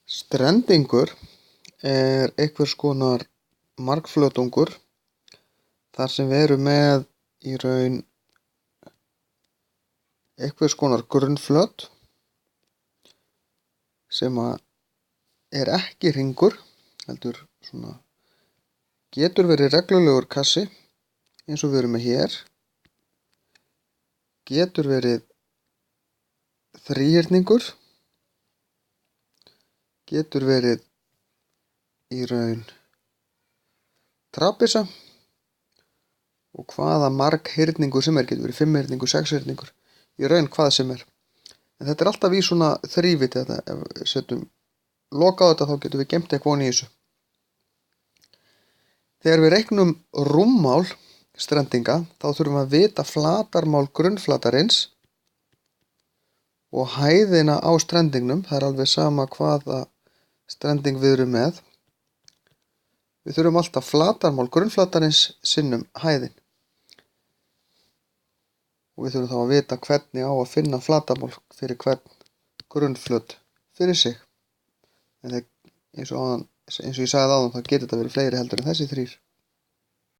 Strendingur er einhvers konar margflötungur þar sem við erum með í raun einhvers konar grunnflöt sem er ekki hringur heldur getur verið reglulegur kassi eins og við erum með hér, getur verið þríhyrningur, getur verið í raun trapisa og hvaða marghyrningur sem getur verið fimmhyrningur, sexhyrningur, í raun hvað sem er. En þetta er alltaf í svona þrívídd, ef við setjum lok á þetta þá getum við geymt eitthvað ofan í þessu. Þegar við reiknum rúmmál strendinga þá þurfum við að vita flatarmál grunnflatarins og hæðina á strendingnum, það er alveg sama hvaða strending við erum með. Við þurfum alltaf flatarmál grunnflatarins sinnum hæðin. Og við þurfum þá að vita hvernig á að finna flatarmál fyrir hvern grunnflöt fyrir sig. En eins og ég sagði áðan þá getur þetta verið fleiri heldur en þessi þrír.